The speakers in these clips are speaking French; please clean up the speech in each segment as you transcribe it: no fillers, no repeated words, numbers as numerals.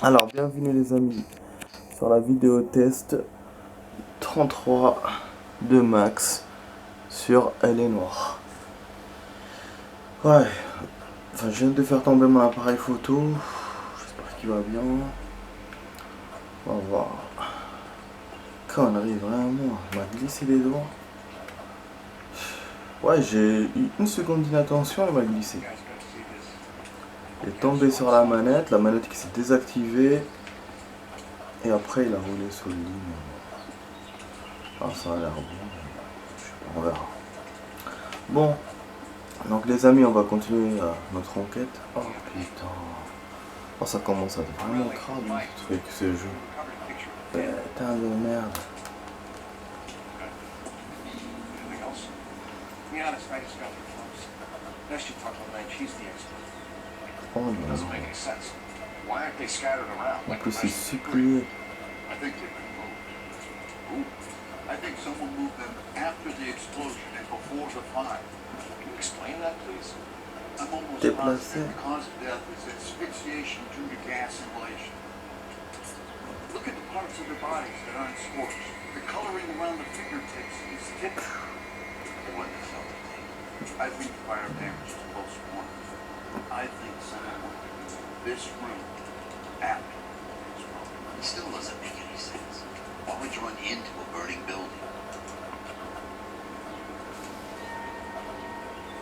Alors, bienvenue les amis sur la vidéo test 33 de Max sur Elle est noire. Ouais, enfin je viens de faire tomber mon appareil photo, j'espère qu'il va bien. On va voir. Connerie, vraiment, il m'a glissé les doigts. Ouais, j'ai eu une seconde d'inattention, il m'a glissé. Il est tombé sur la manette qui s'est désactivée. Et après il a roulé sur le lit. Ah, ça a l'air bon. On verra. Bon, donc les amis, on va continuer notre enquête. Oh putain. Oh, ça commence à être vraiment crade ce truc, ce jeu. Putain de merde. Oh non. En plus, c'est supplié. I think someone moved them after the explosion and before the fire. Can you explain that, please? I'm almost positive the cause of death is asphyxiation due to gas inhalation. Look at the parts of their bodies that aren't scorched. The coloring around the fingertips is different. I think fire damage is post-mortem. I think someone went into this room after the explosion. It still doesn't make any sense. Why would you run into a burning building?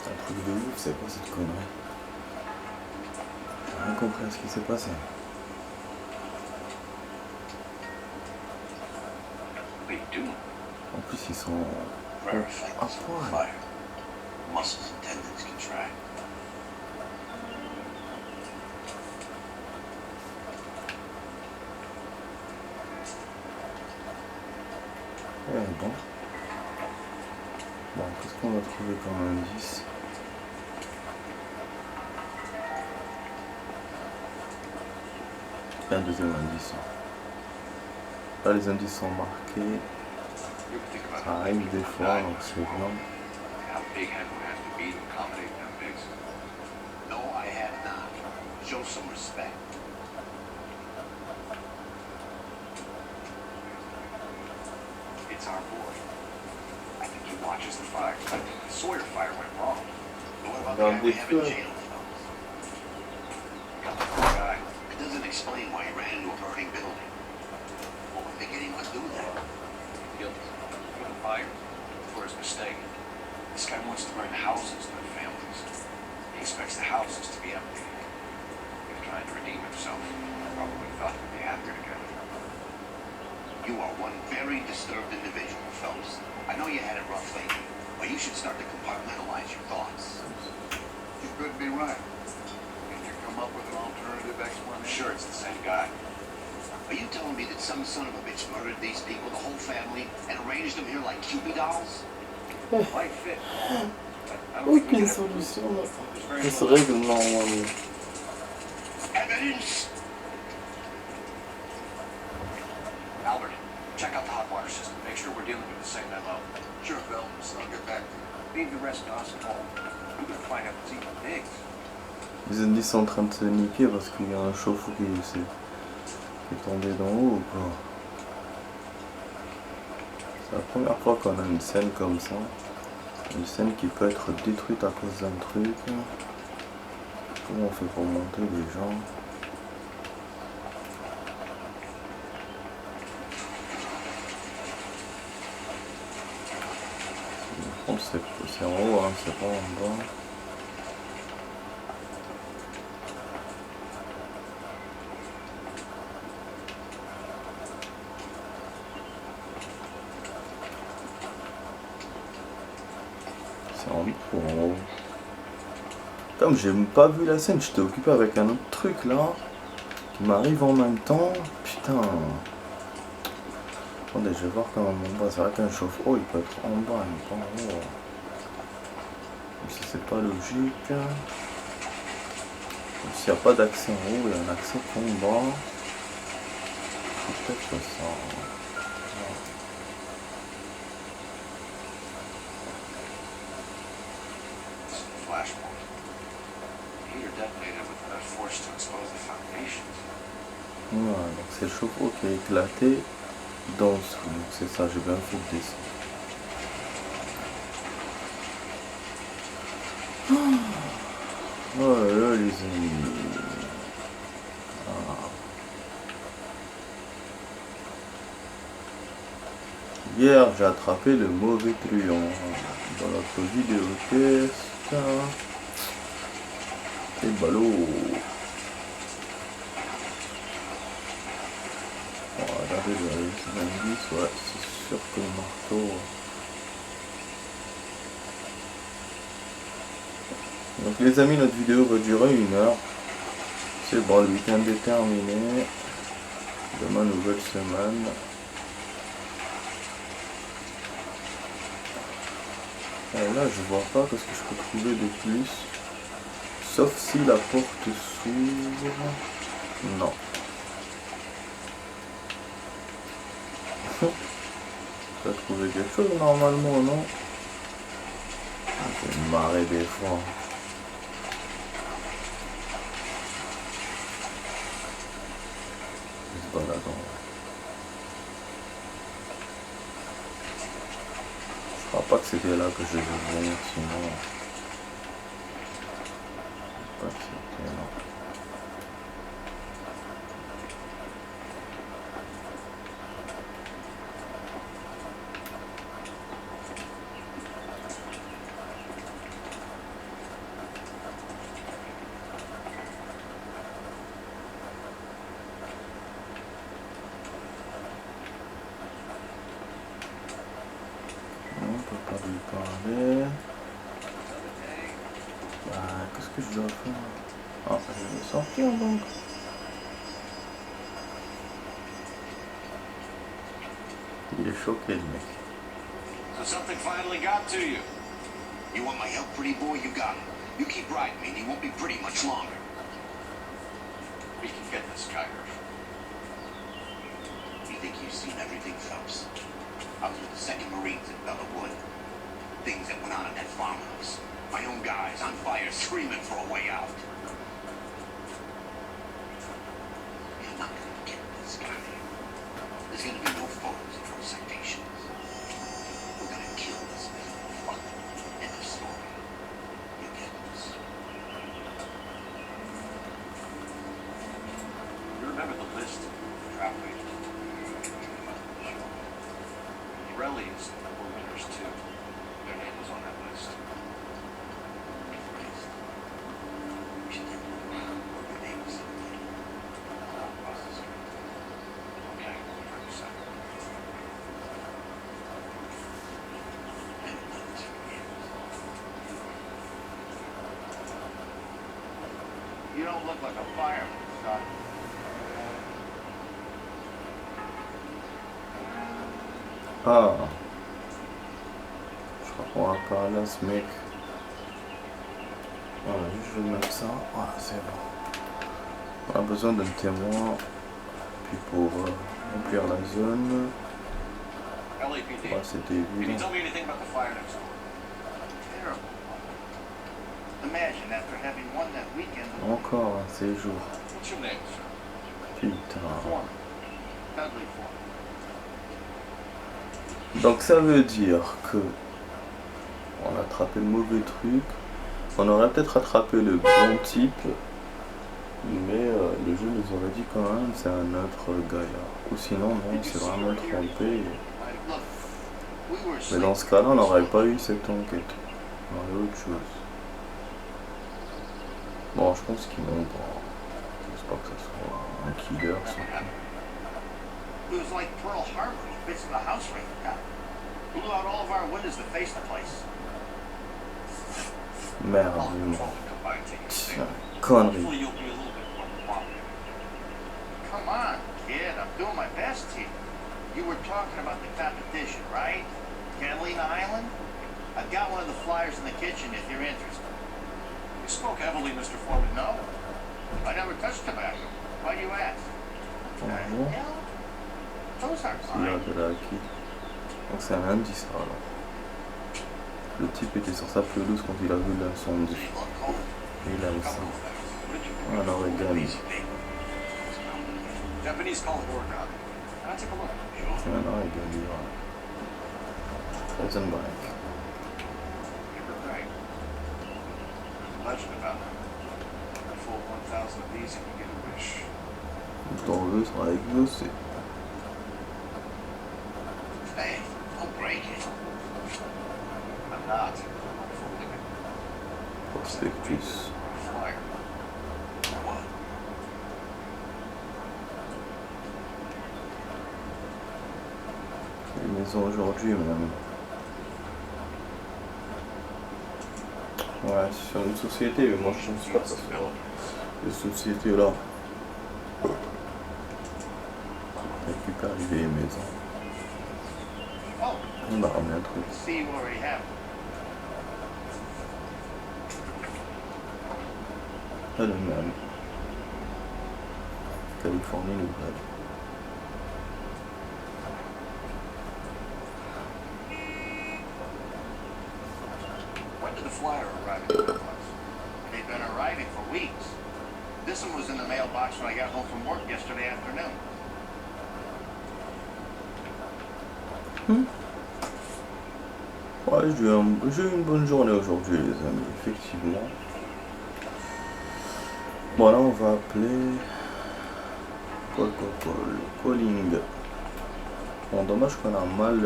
C'est un truc de ouf, c'est quoi cette connerie? J'ai rien compris à ce qui s'est passé. En plus, ils sont à poil. Muscles and tendons contract. Ouais, bon. Bon, qu'est-ce qu'on va trouver comme indice? Un deuxième indice. Là, les indices sont marqués. Ça arrive des fois, donc c'est bien. No, I have not. Show some respect. It's our boy. I think he watches the fire. I think the Sawyer fire went wrong. But what about the guy we have in jail? Guy. It doesn't explain why he ran into a burning building. What would make anyone do that? Guilty. For the fire. For his mistake. This guy wants to burn houses, not families. He expects the houses to be empty. He was trying to redeem himself. Probably thought we'd be happier together. You are one very disturbed individual, fellas. I know you had it rough lately, but you should start to compartmentalize your thoughts. You could be right. Can you come up with an alternative explanation? I'm sure it's the same guy. Are you telling me that some son of a bitch murdered these people, the whole family, and arranged them here like Cupid dolls? Might fit. Aucune solution. Ça se règle normalement. Evidence! Albert, check out the hot water system. Make sure we're dealing with the same MO. Sure, Phelps. I'll get back to you. Leave the rest to us at home. We're gonna find out what's even big. Les indices sont en train de se niquer parce qu'il y a un chauffe-eau qui est tombé d'en haut ou quoi. C'est la première fois qu'on a une scène comme ça. Une scène qui peut être détruite à cause d'un truc. Comment on fait pour monter les gens? Je pense que c'est en haut, hein, c'est pas en bas. C'est en haut. Comme j'ai pas vu la scène, j'étais occupé avec un autre truc là qui m'arrive en même temps. Putain. Attendez, je vais voir comment on va. C'est vrai qu'un chauffe-eau il peut être en bas, mais pas en haut. Même si c'est pas logique. Même s'il n'y a pas d'accès en haut, il y a un accès en bas. C'est peut-être ça. Flashpoint. Heater detonated with enough force to expose the foundations. Voilà, donc c'est le chauffe-eau qui a éclaté dans le dessous. Donc c'est ça, j'ai bien fait de descendre. Oh là là, les amis. Ah. Hier, j'ai attrapé le mauvais truand dans notre vidéo test. Et ballot. On va regarder les indices. Ouais, c'est sûr que le marteau. Donc les amis, notre vidéo va durer 1 heure. C'est bon, le week-end est terminé. Demain, nouvelle semaine. Et là, je vois pas parce que je peux trouver de plus. Sauf si la porte s'ouvre. Non. Je vais trouver quelque chose normalement, non? Je vais me marrer des fois. Je se balade en haut. Je crois pas que c'était là que je devais venir, sinon. Je sais pas que c'était là. On peut pas lui parler. Bah, qu'est-ce que je dois faire? Ah, je vais sortir donc. Il est choqué le mec. So something finally got to you. You want my help, pretty boy? You got it. You keep riding me and you won't be pretty much longer. We can get this guy hurt. You think you've seen everything, Phelps? I was with the 2nd Marines at Bella Wood. Things that went on in that farmhouse. My own guys on fire screaming for a way out. You're not gonna get this guy. There's gonna be no photos and no citations. We're gonna kill this miserable fuck. End of story. You get this? You remember the list? Travel agent. Pirellis were winners too. Their name was on that list. We should take their names. Okay, for a second. I haven't done this for years. You don't look like a fireman, son. Ah. Je crois qu'on va parler à ce mec. Voilà, je vais mettre ça. Voilà, c'est bon. On a besoin d'un témoin. Puis pour remplir la zone. LAPD. Ouais, c'était Can you évident. tell me anything about the fire next door? Terrible. Imagine after having won that weekend. Encore un séjour. What's your name, sir? Putain. Foreman. Dudley Foreman. Donc ça veut dire que on a attrapé le mauvais truc. On aurait peut-être attrapé le bon type. Mais le jeu nous aurait dit quand même c'est un autre gaillard. Ou sinon non, c'est vraiment trompé. Look, we were Mais dans ce cas-là, on n'aurait pas eu cette enquête. On aurait autre chose. Bon, je pense qu'ils vont pas. Je pense pas que ce soit un killer. Ça. It was like Pearl Harbor. He fits in the house right now. Blew out all of our windows to face the place. Merde, I'll vraiment. control the combined team. Tiens, connerie. Hopefully you'll be a little bit more cooperative. Come on, kid. I'm doing my best here. You were talking about the competition, right? Catalina Island? I've got one of the flyers in the kitchen if you're interested. You spoke heavily, Mr. Foreman. No, I never touched tobacco. Why do you ask? Bonjour. Hell, those aren't Il a mine. de la qui. Donc c'est un indice alors. Le type était sur sa pelouse quand il a vu l'incendie. Il aime ça. What did you Un origami. Japanese call it origami. Can I take a look? Sure. Maintenant, il doit dire Prison Break. You're right. Legend about it. A full 1,000 of these and you get a wish. Ton vœu sera exaucé. Hey, don't break it. I'm not. I'm fooling it. Prospectus. Flyer. What? Les maisons aujourd'hui, même. Ouais, c'est sur une société, mais moi je ne sais pas ça sur les sociétés là. Récupère les vieilles maisons. Oh, On a ramené un truc. see you already have. Pas le même. Californie nouvelle. When did the flyer arrive at the mailbox? They've been arriving for weeks. This one was in the mailbox when I got home from work yesterday afternoon. Ouais, j'ai eu une bonne journée aujourd'hui, les amis, effectivement. Bon, là, on va appeler. Calling. Bon, dommage qu'on a mal.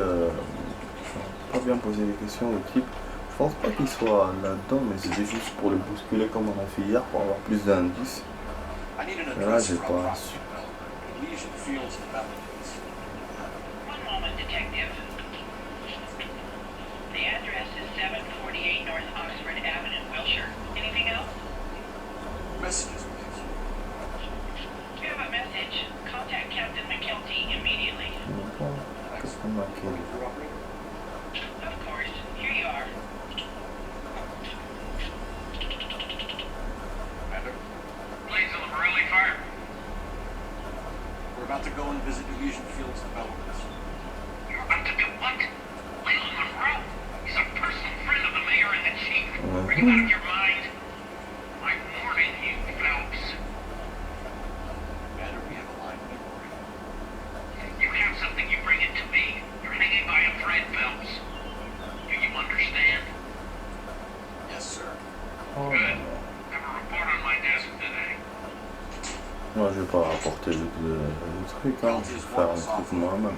Pas bien posé les questions au type. Je pense pas qu'il soit là-dedans, mais c'était juste pour le bousculer comme on a fait hier pour avoir plus d'indices. I need an Mais là, address j'ai for a pas property su. development. Legion Fields Developments. One moment, Detective. The address is 748 North Oxford Avenue, Wilshire. Anything else? Messages, please. You have a message. Contact Captain McKelty immediately. Qu'est-ce qu'on a fait? Of course. Here you are. Commander, Blades of the Borelli Fire. we're about to go and visit Elysian Fields Developments. You're about to do what? Leland Monroe? He's a personal friend of the mayor and the chief. Are you out of your mind? I'm warning you, Phelps. Commander, we have a line of inquiry. You have something, you bring it to me. You're hanging by a thread, Phelps. Do you understand? Yes, sir. Oh, Good. Have a report on my desk today. moi, je vais pas rapporter le truc, hein. Je vais faire un truc moi-même.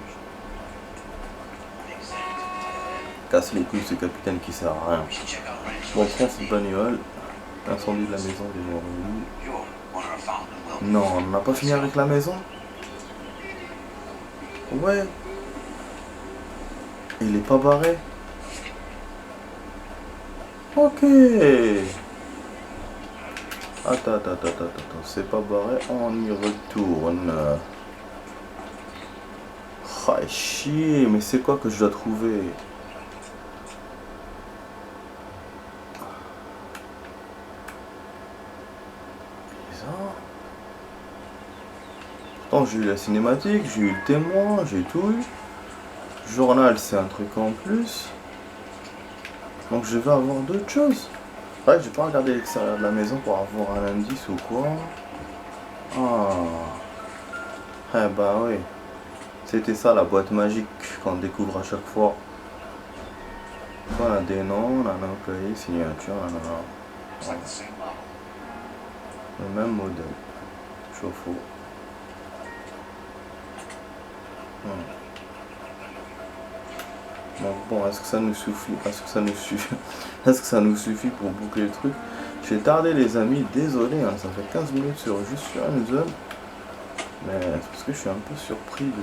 Casse les couilles, ce capitaine qui sert à rien. We should check out Ranch Bon, West prends cette 58. bagnole. Incendie de la maison des Morelli. You're one of the fountain will. Non, on n'a pas fini avec la maison. Ouais. Il est pas barré. Ok. Attends. C'est pas barré. On y retourne. Ah, chier. Mais c'est quoi que je dois trouver? Bizarre. Pourtant, j'ai eu la cinématique, j'ai eu le témoin, j'ai tout eu. Journal, c'est un truc en plus. Donc je vais avoir d'autres choses. Ouais, j'ai pas regardé l'extérieur de la maison pour avoir un indice ou quoi. Ah. Eh bah oui. C'était ça la boîte magique qu'on découvre à chaque fois. On a des noms, on a un employé, signature, on a Looks like the same model. le même modèle. Chauffe-eau. Donc bon, est-ce que ça nous suffit? Est-ce que ça nous suffit? Est-ce que ça nous suffit pour boucler le truc? J'ai tardé les amis, désolé, hein, ça fait 15 minutes juste sur une zone. Mais c'est parce que je suis un peu surpris de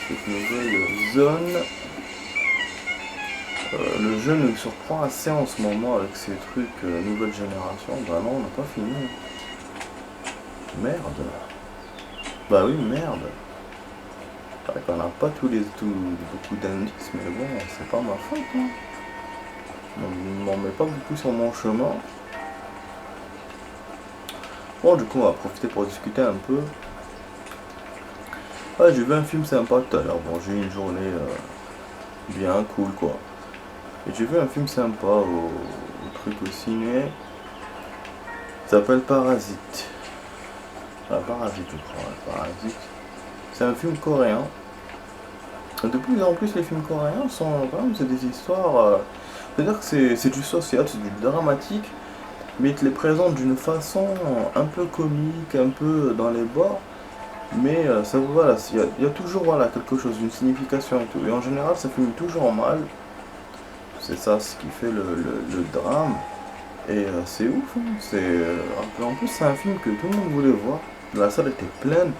cette nouvelle zone. Le jeu nous surprend assez en ce moment avec ces trucs nouvelle génération. Bah non, on n'a pas fini. Merde. Bah oui, merde. C'est vrai qu'on n'a pas beaucoup d'indices, mais bon, c'est pas ma faute. Hein. On m'en met pas beaucoup sur mon chemin. Bon, du coup, on va profiter pour discuter un peu. Ouais, j'ai vu un film sympa tout à l'heure. Bon, j'ai eu une journée bien cool, quoi. Et j'ai vu un film sympa au truc au ciné. Il s'appelle Parasite. Parasite, je crois. Parasite. C'est un film coréen. De plus en plus, les films coréens sont quand même, c'est des histoires. C'est-à-dire que c'est du social, c'est du dramatique, mais ils te les présentent d'une façon un peu comique, un peu dans les bords. Mais ça, voilà, il y a toujours voilà, quelque chose, une signification et tout. Et en général, ça finit toujours mal. C'est ça ce qui fait le drame. Et c'est ouf, hein. En plus, c'est un film que tout le monde voulait voir. La salle était pleine.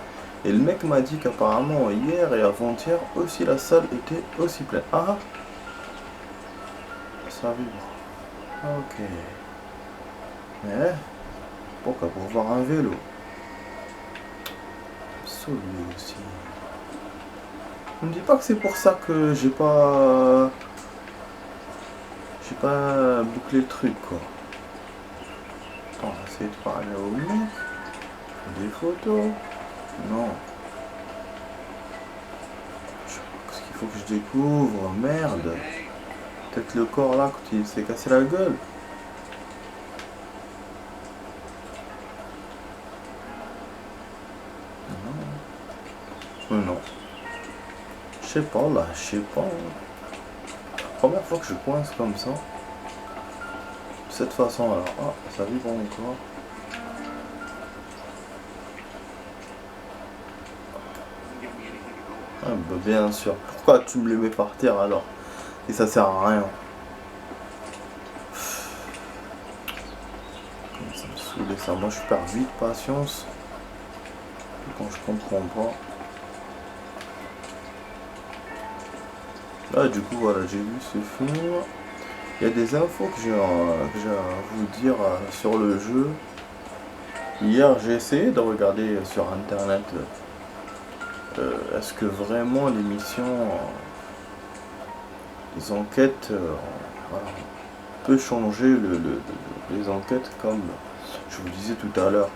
Et le mec m'a dit qu'apparemment, hier et avant-hier, aussi la salle était aussi pleine. Ah, ça vibre. Ok. Mais, pourquoi? Pour voir un vélo. Celui aussi. On me dit pas que c'est pour ça que j'ai pas bouclé le truc, quoi. Attends, on va essayer de parler au mec. Des photos. Non. Qu'est-ce qu'il faut que je découvre? Merde. Peut-être le corps là quand il s'est cassé la gueule. Non. Je sais pas là, je sais pas. Première fois que je coince comme ça. De cette façon là. Ah, ça vibre encore. Ah bah bien sûr. Pourquoi tu me les mets par terre alors? Et ça sert à rien. Comme ça me saoulait ça. Moi je perds vite patience. Quand je comprends pas. Là du coup voilà, j'ai vu ce film. Il y a des infos que j'ai à vous dire sur le jeu. Hier j'ai essayé de regarder sur internet est-ce que vraiment l'émission, les enquêtes, voilà, peut changer les enquêtes comme je vous disais tout à l'heure.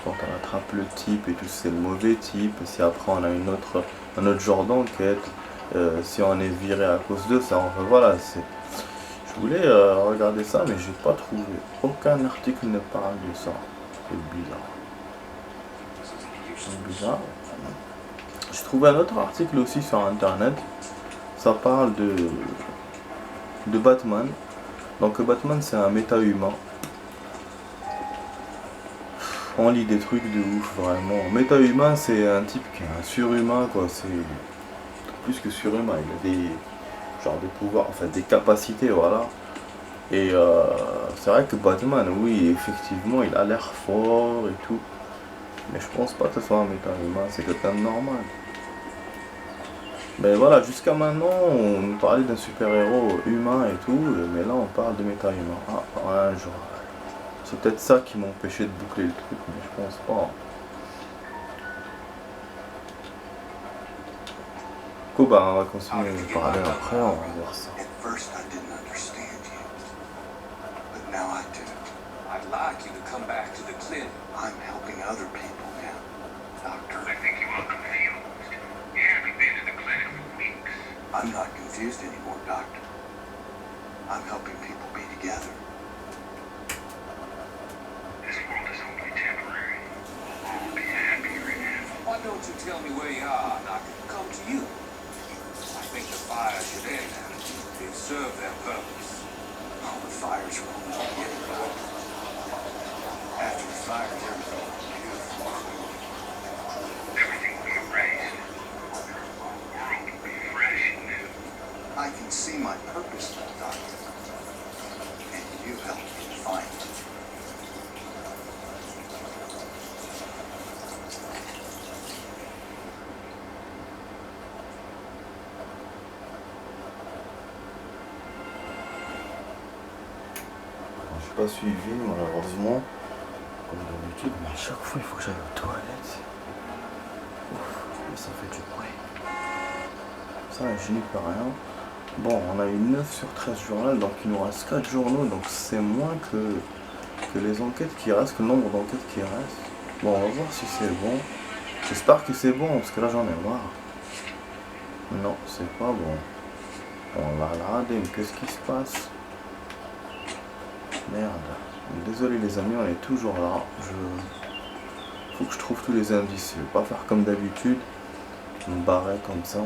Quand on attrape le type et tout, c'est le mauvais type. Si après on a un autre genre d'enquête, si on est viré à cause de ça, enfin voilà, je voulais regarder ça, mais j'ai pas trouvé. Aucun article ne parle de ça. C'est bizarre. C'est bizarre. J'ai trouvé un autre article aussi sur internet. Ça parle de Batman. Donc Batman c'est un méta-humain. On lit des trucs de ouf vraiment. Méta-humain c'est un type qui est un surhumain quoi. C'est plus que surhumain. Il a des genre des pouvoirs, enfin des capacités voilà. Et c'est vrai que Batman, oui effectivement il a l'air fort et tout. Mais je pense pas que ce soit un méta-humain, c'est quelqu'un de normal. Mais voilà, jusqu'à maintenant, on nous parlait d'un super-héros humain et tout, mais là on parle de méta-humain. Ah, un jour. C'est peut-être ça qui m'empêchait de boucler le truc, mais je pense pas. Du coup, bah, on va continuer de parler après, on va voir ça. At first, I didn't understand you, but now I do. I'd like you to come back to the clinic. I'm helping other people now, Doctor. I think you are confused. You haven't been to the clinic for weeks. I'm not confused anymore, Doctor. I'm helping people be together. This world is only temporary. We'll all be happier in it. Why don't you tell me where you are and I can come to you? I think the fire should end now. They've served their purpose. All the fires are only beginning, Doctor. After the fire, everything will be beautiful. Everything will be erased. Our world will be fresh and new. I can see my purpose now, Doctor. And you help me to find it. J'ai pas suivi malheureusement, comme d'habitude, mais à chaque fois il faut que j'aille aux toilettes. Ouf, mais ça fait du bruit. Ça, je n'y peux rien. Bon, on a eu 9 sur 13 journaux, donc il nous reste 4 journaux, donc c'est moins que les enquêtes qui restent, que le nombre d'enquêtes qui restent. Bon, on va voir si c'est bon. J'espère que c'est bon, parce que là j'en ai marre. Non, c'est pas bon. On va la rater, mais qu'est-ce qui se passe? Merde. Désolé les amis, on est toujours là. faut que je trouve tous les indices. Je vais pas faire comme d'habitude, me barrer comme ça.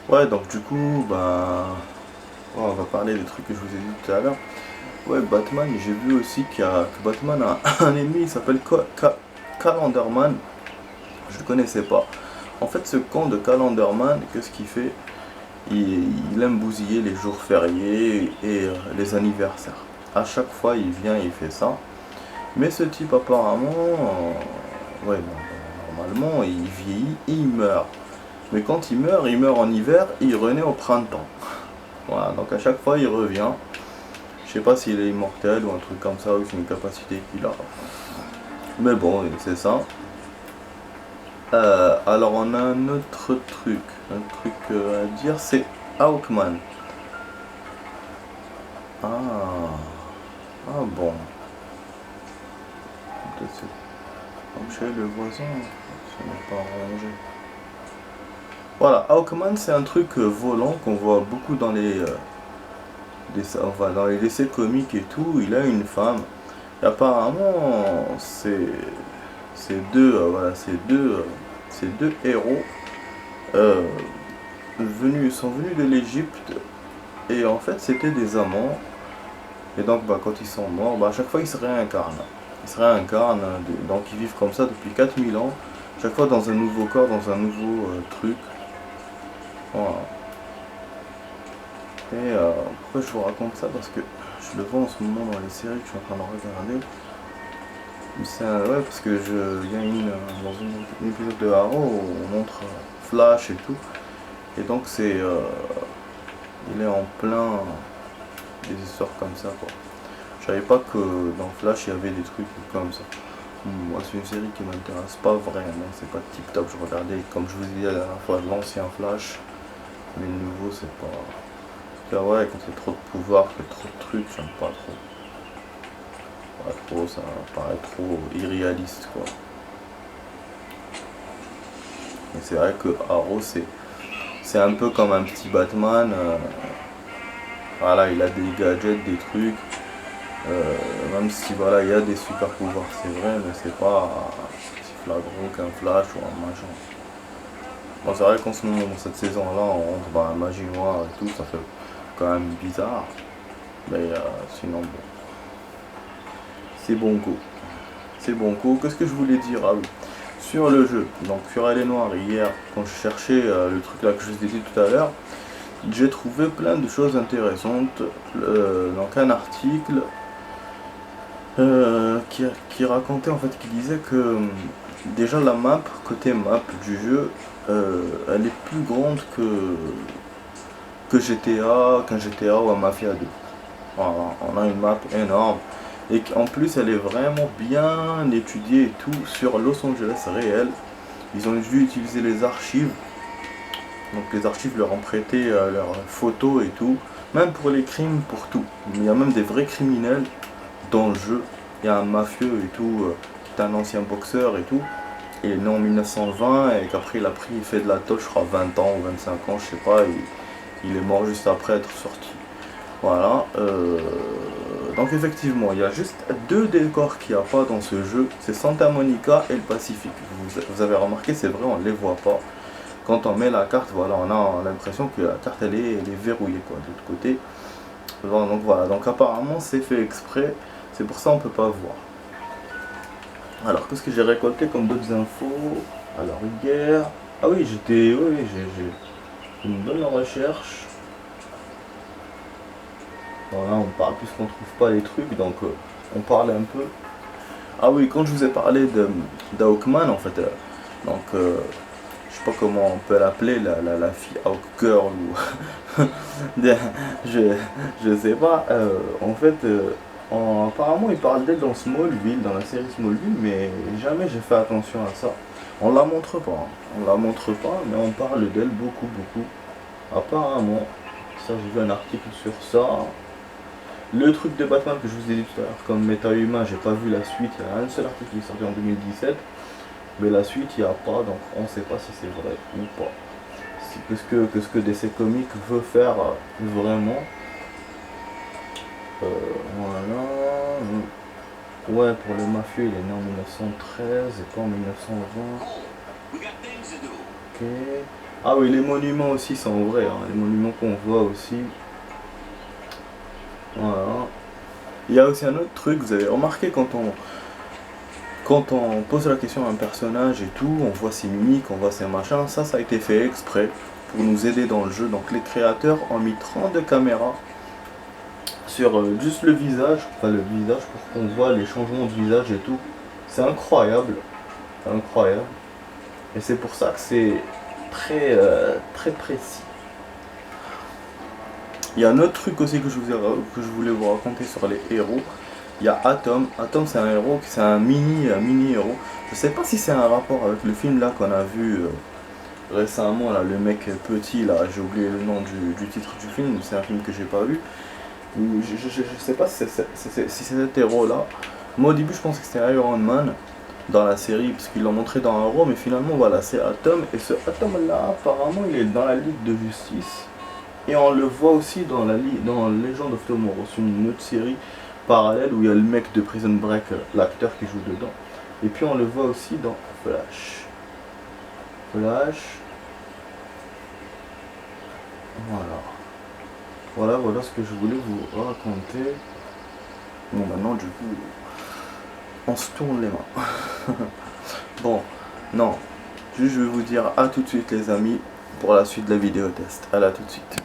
Ouais, donc du coup, ben, ouais, on va parler des trucs que je vous ai dit tout à l'heure. Ouais, Batman, j'ai vu aussi que Batman a un ennemi, il s'appelle Calendarman. Je le connaissais pas. En fait, ce con de Calendarman, qu'est-ce qu'il fait? Il aime bousiller les jours fériés et les anniversaires. À chaque fois, il vient, il fait ça. Mais ce type, apparemment, ouais, normalement, il vieillit et il meurt. Mais quand il meurt en hiver, il renaît au printemps. Voilà, donc à chaque fois, il revient. Je sais pas s'il est immortel ou un truc comme ça, ou c'est une capacité qu'il a. Mais bon, c'est ça. Alors on a un autre truc, à dire, c'est Hawkman. Ah bon. Peut-être c'est comme chez le voisin, ça n'est pas rangé. Voilà, Hawkman c'est un truc volant qu'on voit beaucoup dans les dans les essais comiques et tout. Il a une femme. Et apparemment ces deux héros sont venus de l'Égypte et en fait c'était des amants. Et donc quand ils sont morts, à chaque fois ils se réincarnent. Donc ils vivent comme ça depuis 4000 ans, chaque fois dans un nouveau corps, dans un nouveau truc. Voilà. Et pourquoi je vous raconte ça? Parce que je le vois en ce moment dans les séries que je suis en train de regarder. Ouais, parce que il y a dans un épisode de Arrow où on montre Flash et tout. Et donc il est en plein des histoires comme ça, quoi. Je savais pas que dans Flash il y avait des trucs comme ça. Moi c'est une série qui m'intéresse pas vraiment, c'est pas tip top. Je regardais, comme je vous ai dit la dernière fois, l'ancien Flash, mais le nouveau c'est pas. Là, ouais, quand il y a trop de pouvoir, qu'il y a trop de trucs, j'aime pas trop. Pas trop, ça paraît trop irréaliste, quoi. Et c'est vrai que Arrow c'est un peu comme un petit Batman. Voilà, il a des gadgets, des trucs. Même si voilà, il y a des super pouvoirs, c'est vrai, mais c'est pas si flagrant qu'un Flash ou un machin. Bon, c'est vrai qu'en ce moment, dans cette saison-là, on rentre dans la magie noire et tout, ça fait quand même bizarre. Mais sinon, bon. C'est bon coup. C'est bon coup. Qu'est-ce que je voulais dire? Ah oui. Sur le jeu, donc sur Elle est Noire, hier, quand je cherchais le truc là que je vous ai dit tout à l'heure, j'ai trouvé plein de choses intéressantes. Donc un article qui racontait, en fait, qui disait que déjà la map, côté map du jeu, elle est plus grande qu'un GTA ou un Mafia 2. Voilà, on a une map énorme. Et en plus elle est vraiment bien étudiée et tout sur Los Angeles réel. Ils ont dû utiliser les archives. Donc les archives leur ont prêté leurs photos et tout. Même pour les crimes, pour tout. Il y a même des vrais criminels dans le jeu. Il y a un mafieux et tout, qui est un ancien boxeur et tout. Il est né en 1920 et qu'après il fait de la tôle, je crois 20 ans ou 25 ans, je sais pas. Il est mort juste après être sorti. Voilà. Donc effectivement, il y a juste deux décors qu'il n'y a pas dans ce jeu, c'est Santa Monica et le Pacifique. Vous avez remarqué, c'est vrai, on ne les voit pas. Quand on met la carte, voilà, on a l'impression que la carte elle est verrouillée, quoi, de l'autre côté. Donc voilà, donc apparemment c'est fait exprès, c'est pour ça on peut pas voir. Alors qu'est-ce que j'ai récolté comme d'autres infos? Alors hier, ah oui, j'ai une bonne recherche. Voilà, on parle puisqu'on trouve pas les trucs, donc on parle un peu. Ah oui, quand je vous ai parlé d'Hawkman, en fait, donc je sais pas comment on peut l'appeler, la fille Hawkgirl ou je sais pas. En fait, apparemment il parle d'elle dans Smallville, dans la série Smallville, mais jamais j'ai fait attention à ça. On la montre pas, hein. On la montre pas, mais on parle d'elle beaucoup. Apparemment, ça j'ai vu un article sur ça. Le truc de Batman que je vous ai dit tout à l'heure, comme méta-humain, j'ai pas vu la suite. Il y a un seul article qui est sorti en 2017, mais la suite il n'y a pas, donc on sait pas si c'est vrai ou pas. Qu'est-ce que DC Comics veut faire vraiment. Voilà. Ouais, pour le mafieux, il est né en 1913 et pas en 1920. We got things to do. Ok. Ah oui, les monuments aussi sont vrais, hein. Les monuments qu'on voit aussi. Voilà. Il y a aussi un autre truc, vous avez remarqué quand on pose la question à un personnage et tout, on voit ses mimiques, on voit ses machins, ça a été fait exprès pour nous aider dans le jeu. Donc les créateurs ont mis 32 caméras sur juste le visage, pour qu'on voit les changements de visage et tout. C'est incroyable, incroyable. Et c'est pour ça que c'est très précis. Il y a un autre truc aussi que je voulais vous raconter sur les héros. Il y a Atom. Atom, c'est un héros, c'est un mini héros. Je sais pas si c'est un rapport avec le film là qu'on a vu récemment là, le mec petit là, j'ai oublié le nom du titre du film. C'est un film que j'ai pas vu. Je sais pas si c'est cet héros là. Moi au début je pensais que c'était Iron Man dans la série parce qu'ils l'ont montré dans Arrow, mais finalement voilà, c'est Atom. Et ce Atom là apparemment il est dans la Ligue de Justice. Et on le voit aussi dans Legend of Tomorrow, c'est une autre série parallèle où il y a le mec de Prison Break, l'acteur qui joue dedans. Et puis on le voit aussi dans Flash. Voilà. Voilà ce que je voulais vous raconter. Bon, maintenant du coup, on se tourne les mains. Bon, non, juste je vais vous dire à tout de suite les amis pour la suite de la vidéo test. À là tout de suite.